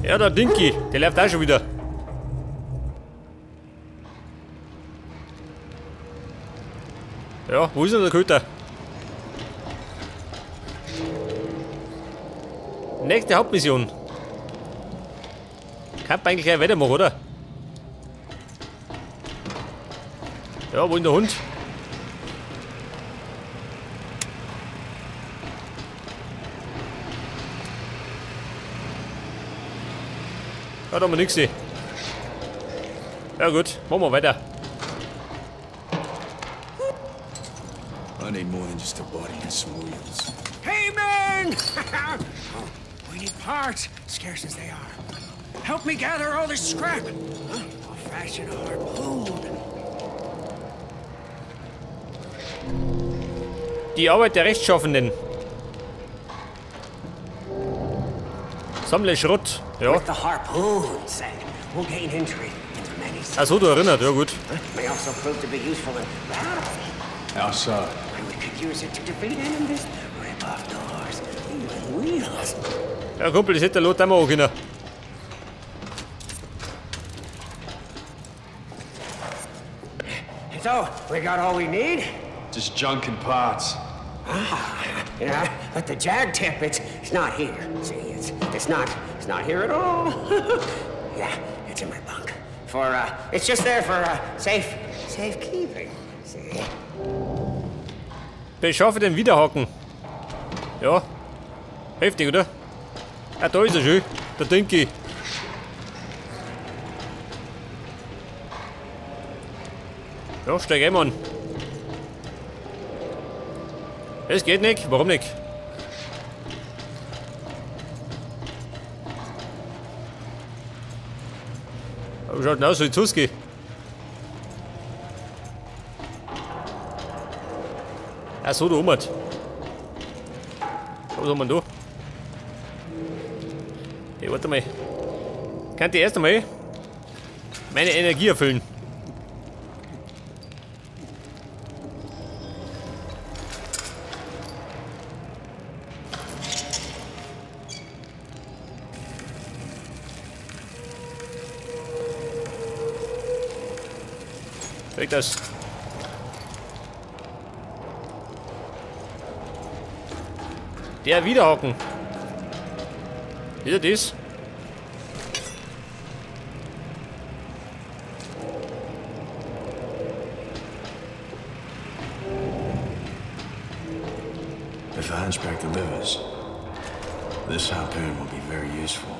Ja, der Dinky, der läuft auch schon wieder. Ja, wo ist denn der Köter? Nächste Hauptmission. Kann man eigentlich gleich weitermachen, oder? Ja, wo ist der Hund? Ja, da haben wir nichts gesehen. Ja gut, machen wir weiter. I need more than just a body and some wheels. Hey, man! Oh, we need parts, scarce as they are. Help me gather all this scrap. I'll fashion a harpoon. Die Arbeit der Rechtschaffenden. Sammle Schrott. Ja. With the harpoon, say, we'll gain entry into many Achso, du erinnert, ja gut. may also prove to be useful in battle. How so? And we could use it to defeat enemies, rip off doors, even wheels. Ja, Kumpel, das hätte der Lot einmal auch können. So, we got all we need? Just junk and parts. Yeah, but the jag tip, it's not here. See, it's not here at all. Yeah, it's in my bunk. It's just there for safekeeping. See? Beschaffe den Wiederhaken. Ja. Heftig, oder? Ah, da ist er schön. Der Dinky. Ja, steig ein, Mann. Es geht nicht. Warum nicht? Aber schaut denn aus, soll ich zusgehen? Ach so, da oben. Was haben wir da? Hey, warte mal. Kann ich erst einmal meine Energie erfüllen? Weg das. Der Wiederhaken. Ist er das? If the hunchback delivers, this harpoon will be very useful.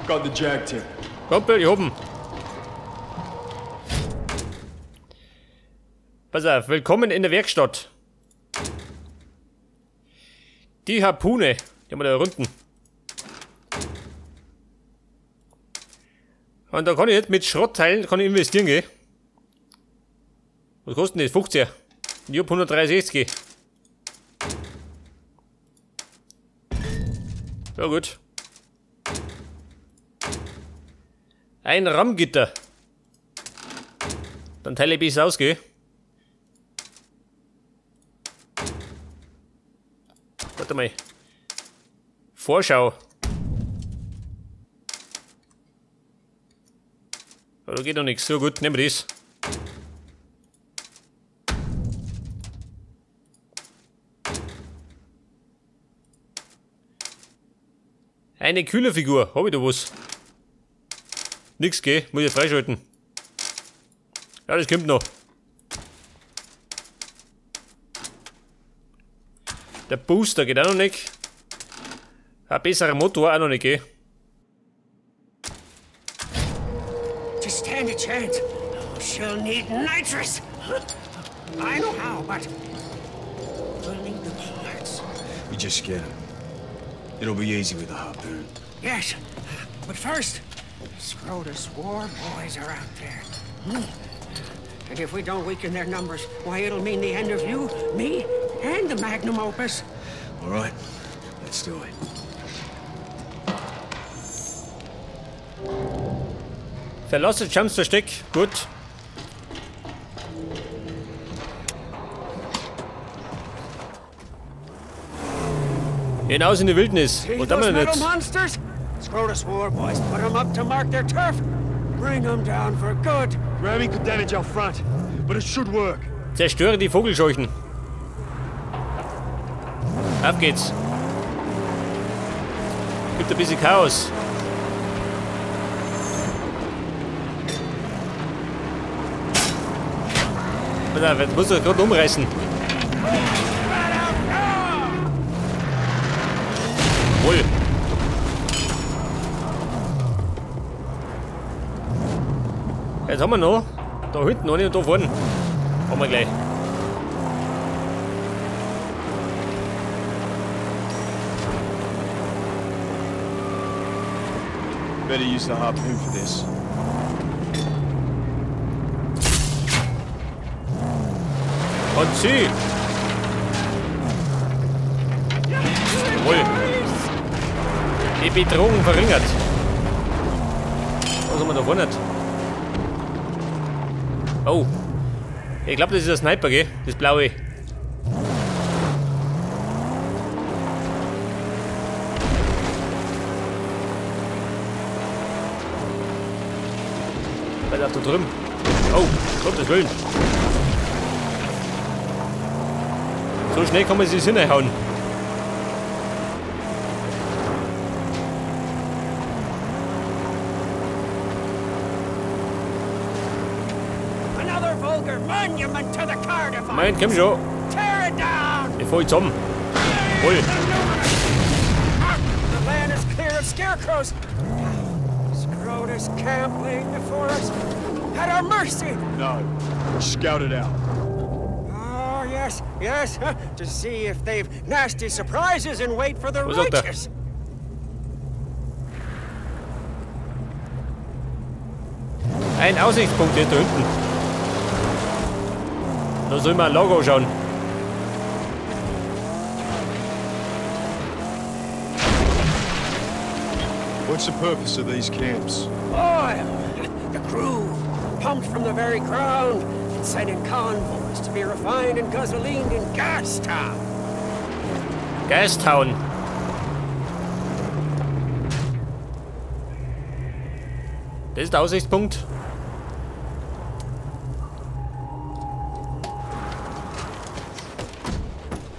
Got the jag tip. Kumpel, hier oben. Pass auf, willkommen in der Werkstatt. Die Harpune, die haben wir da unten. Und da kann ich jetzt mit Schrottteilen kann ich investieren gehen. Was kostet denn das? 50? Ich hab 163. Ja gut. Ein Rammgitter. Dann teile ich bis ausgehe. Warte mal. Vorschau. Aber da geht noch nichts. So gut, nehmen wir das. Eine Kühlerfigur. Hab ich da was? Nix, geh. Muss ich freischalten. Ja, das kommt noch. Der Booster geht auch noch nicht. Ein besserer Motor auch noch nicht, gell? To stand a chance, she'll need nitrous. I know how, but we'll need the parts. We just get him. It'll be easy with the harpoon. Yes, but first, Scrotus war boys are out there. And if we don't weaken their numbers, why, it'll mean the end of you, me, and the magnum opus. All right, let's do it. Verlasse Jumpsversteck. Gut. Hinaus in die Wildnis. See Wo those haben wir metal jetzt? monsters? Scrotus war boys put them up to mark their turf. Bring them down for good. Ramming could damage our front, but it should work. Zerstöre die Vogelscheuchen. Auf geht's. Gibt ein bisschen Chaos. Jetzt muss er gerade umreißen. Wohl. Jetzt haben wir noch da hinten eine und da vorne. Haben wir gleich. Better use the harpoon for this. Und sie. Jawohl. Die Bedrohung verringert. Was haben wir da vorne? Oh. Ich glaube, das ist ein Sniper, gell? Das blaue. Was auf da drüben? Oh, Gottes Willen. So schnell kann man sich hinhauen. Another vulgar monument to the Cardiff. Mein, komm schon. Tear it down. Ich fall zusammen. Wohl. The land is clear of scarecrows. Scrotus camp laying before us. At our mercy. No. Scout it out. Oh, yes, yes. To see if they've nasty surprises and wait for the Was sagt er? righteous. Ein Aussichtspunkt hier da hinten. Da soll man ein Lager schauen. What's the purpose of these camps? Oil. The crew. Pumped from the very ground. And sent in convoys to be refined and gasolined in Gastown. Gastown. Das ist der Aussichtspunkt.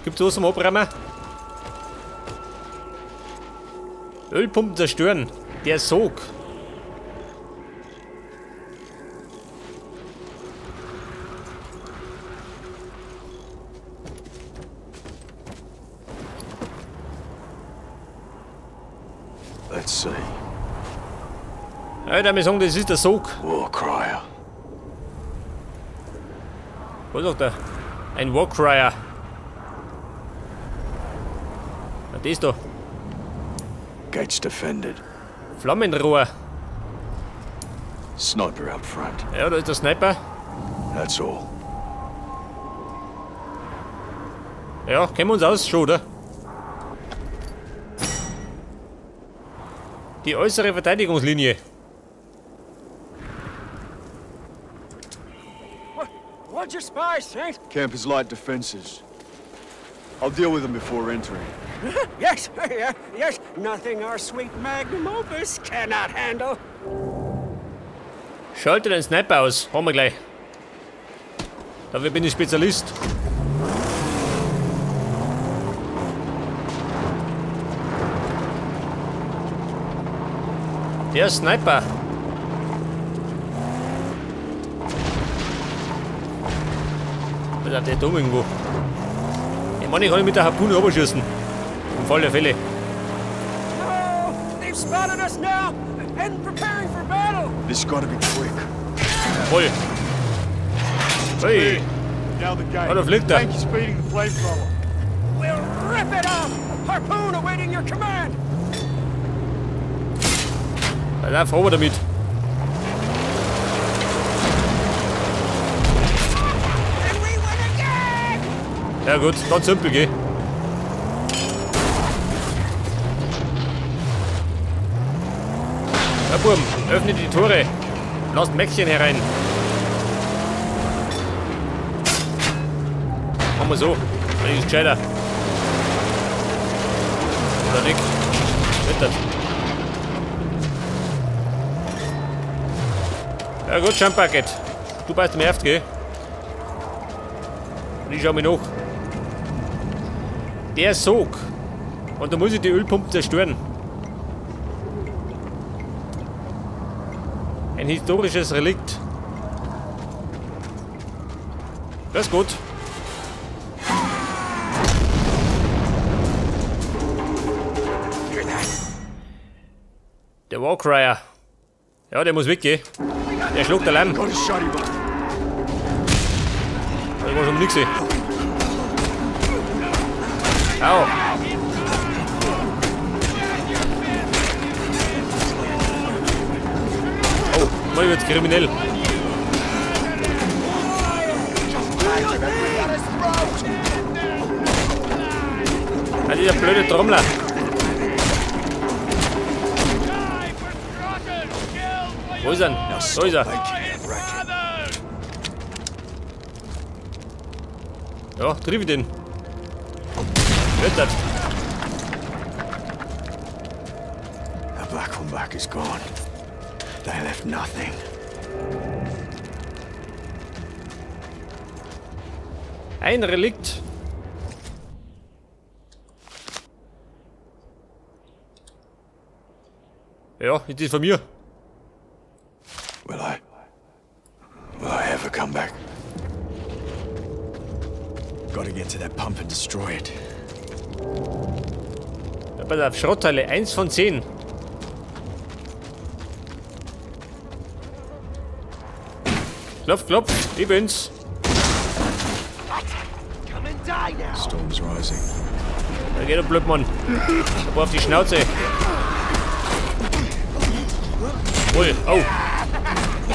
Gibt's was zum Abräumen? Ölpumpen zerstören. Der Sog. Let's see. Alter, wir sagen, das ist der Sog. Warcrier. Was sagt er? Ein Warcrier. Na, das da. Gates defended. Flammenrohr. Sniper out front. Ja, da ist der Sniper. That's all. Ja, kennen wir uns aus schon, oder? Die äußere Verteidigungslinie. What'd you spy, Saint? Camp is light defenses. I'll deal with them before entering. Yes, yes. Nothing our sweet magnum opus cannot handle. Schalte den Sniper aus. Haben wir gleich. Dafür bin ich Spezialist. Der Sniper. Was hat der da irgendwo? Ich meine, ich kann ihn mit der Harpune runterschießen. Im Fall der Fälle. Oh, they've spotted us now and preparing for battle. This gotta be quick. Voll. Hey. Now the gate. Oh, da fliegt er. Tank is speeding the flamethrower. We'll rip it off. Harpoon awaiting your command. Da fahren wir damit. And we win again. Ja gut, ganz simpel, gell? Ja, Burm, öffne die Tore. Lasst Mäckchen herein. Machen wir so. Das ist gescheiter. Oder nicht? Nicht das. Ja gut, Jump-Paket. Du bist mir erst, gell? Und ich schau mich nach. Der Sog. Und da muss ich die Ölpumpen zerstören. Ein historisches Relikt. Das ist gut. Der Warcrier. Ja, der muss weggehen. Der schluckt Alarm. Got a shotty button. Das war schon nix. Au. Oh, mal wird's kriminell. Ah, dieser blöde Trommler. Wo ist er? Da ist er. Ja, triff ich den. Wird das. The black one back is gone. They left nothing. Ein Relikt. Ja, das ist von mir. Will I ever come back? Gotta get to that pump and destroy it. Ja, pass auf, Schrottteile, 1 von 10. Klopf, klopf, ich bin's. Storm's rising. Da geht der Blödmann. Aber auf die Schnauze. Ui, oh.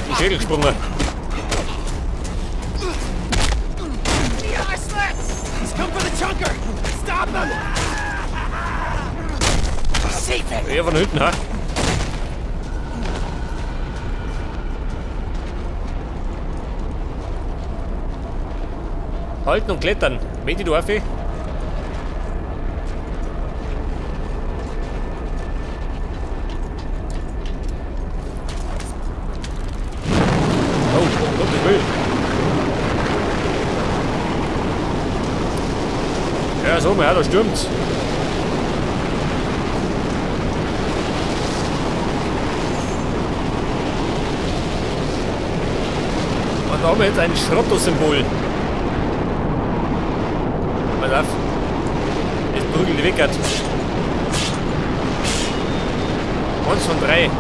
Die Schädel gesprungen. Ja, von hinten, ha? Halten und klettern. Meti, du Affe. Oh, Gottes Willen. Ja, so, ja, da stürmt's. Und da haben wir jetzt ein Schrotto-Symbol. Pass auf. Jetzt prügeln die Wickert. 1 von 3.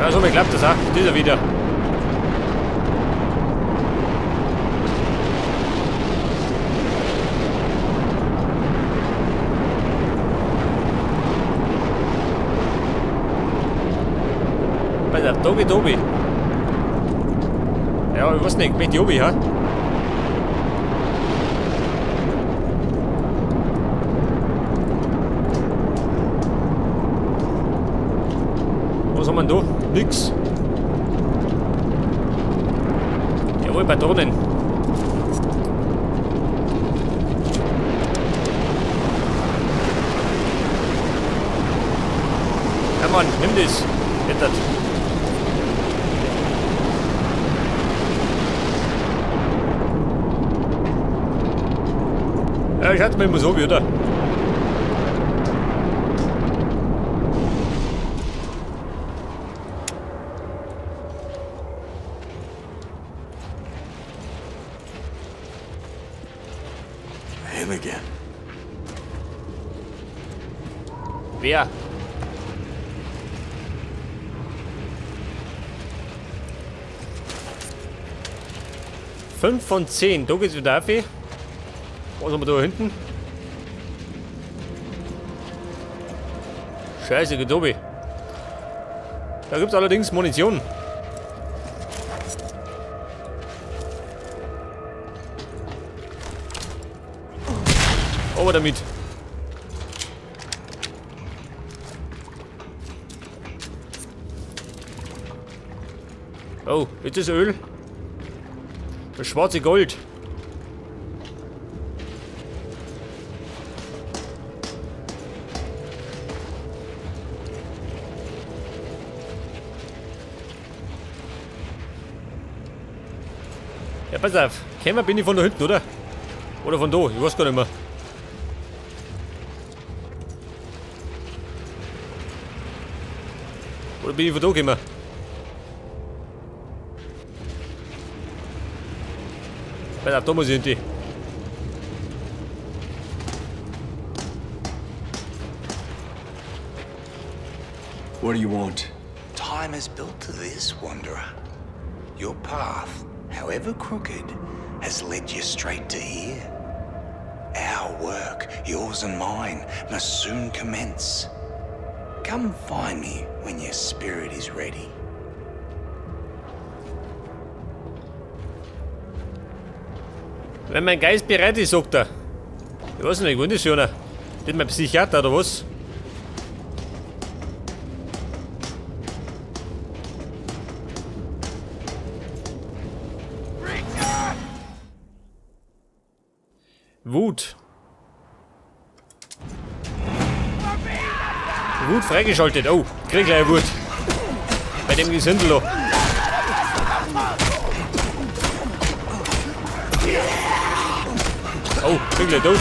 Ja, so, mir klappt das auch. Dieser wieder. Pass auf, da geht obi. Ja, ich weiß nicht, mit die obi, ha? Was haben wir denn da? Nix. Jawohl, Patronen. Ja, Mann, nimm das. Wettert. Ja, ich hatte mir immer so wieder. Him again. Wer? Fünf von 10. Da geht's wieder auf. Was haben wir da hinten? Scheiße, geht obi. Da gibt's allerdings Munition. Aber damit. Oh, ist das Öl? Das schwarze Gold. Ja, pass auf. Kämmer bin ich von da hinten, oder? Oder von da, ich weiß gar nicht mehr. Oder bin ich von da gekommen? Pass auf, da muss ich hinten. What do you want? Time is built to this, Wanderer. Your path, however crooked, has led you straight to here. Our work, yours and mine, must soon commence. Come find me when your spirit is ready. Wenn mein Geist bereit ist, sagt er. Ich weiß nicht, wo ist das schon? Das ist mein Psychiater oder was? Wut. Wut freigeschaltet. Oh, krieg gleich Wut. Bei dem Gesindel da. Oh, krieg gleich tot.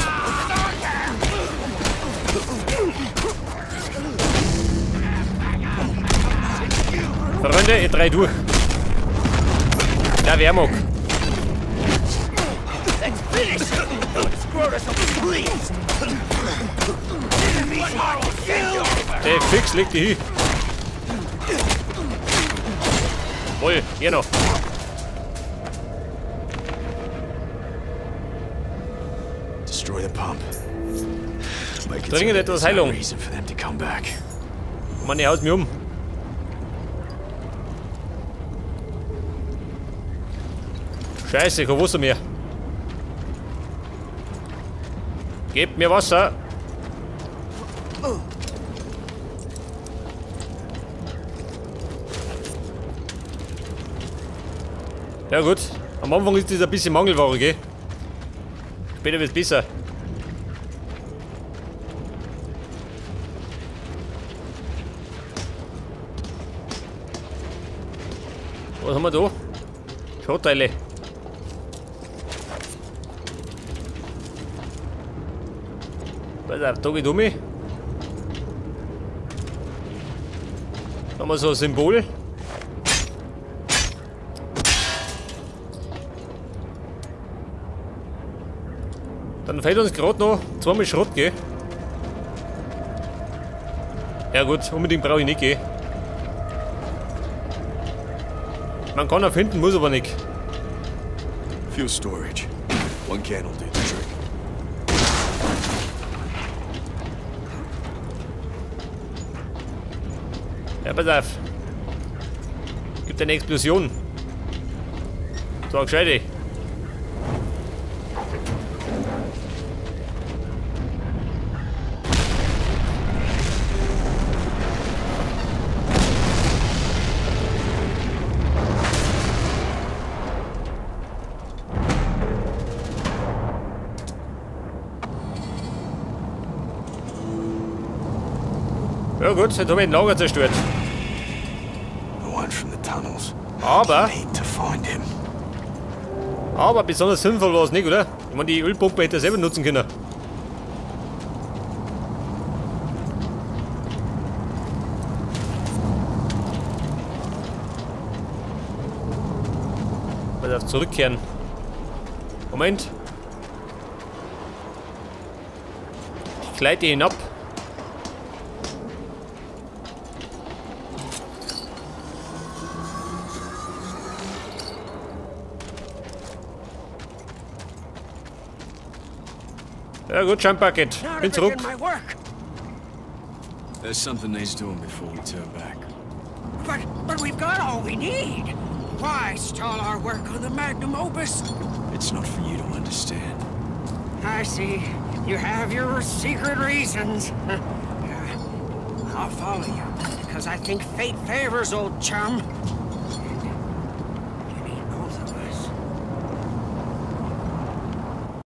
Freunde, ich dreh durch. Der wer mag. Der Fix legt die hin. Wohl, hier noch. Destroy the pump. Make it Dringend so etwas there's no Heilung. reason for them to come back. Mann, ihr haut mich um. Scheiße, ich hab Wasser mehr. Gebt mir Wasser. Ja gut, am Anfang ist das ein bisschen Mangelware, gell? Später wird's besser. Was haben wir da? Schrottteile. Pass auf, da geht um mich. Da haben wir so ein Symbol. Dann fehlt uns gerade noch zweimal Schrott, gell? Ja gut, unbedingt brauche ich nicht, gell? Man kann erfinden, muss aber nicht. Fuel storage. One can will do the trick. Ja, pass auf. Gibt eine Explosion. So, gescheite. Ja gut, jetzt habe ich ein Lager zerstört. The one from the tunnels. Aber, Need to find him. besonders sinnvoll war es nicht, oder? Ich meine, die Ölpumpe hätte er selber nutzen können. Pass auf, zurückkehren. Moment. Ich gleite hinab. Ja gut, Jump-Bucket. Bin zurück. There's something needs doing before we turn back. But we've got all we need. Why stall our work on the magnum opus? It's not for you to understand. I see. You have your secret reasons. I'll follow you, because I think fate favors old chum.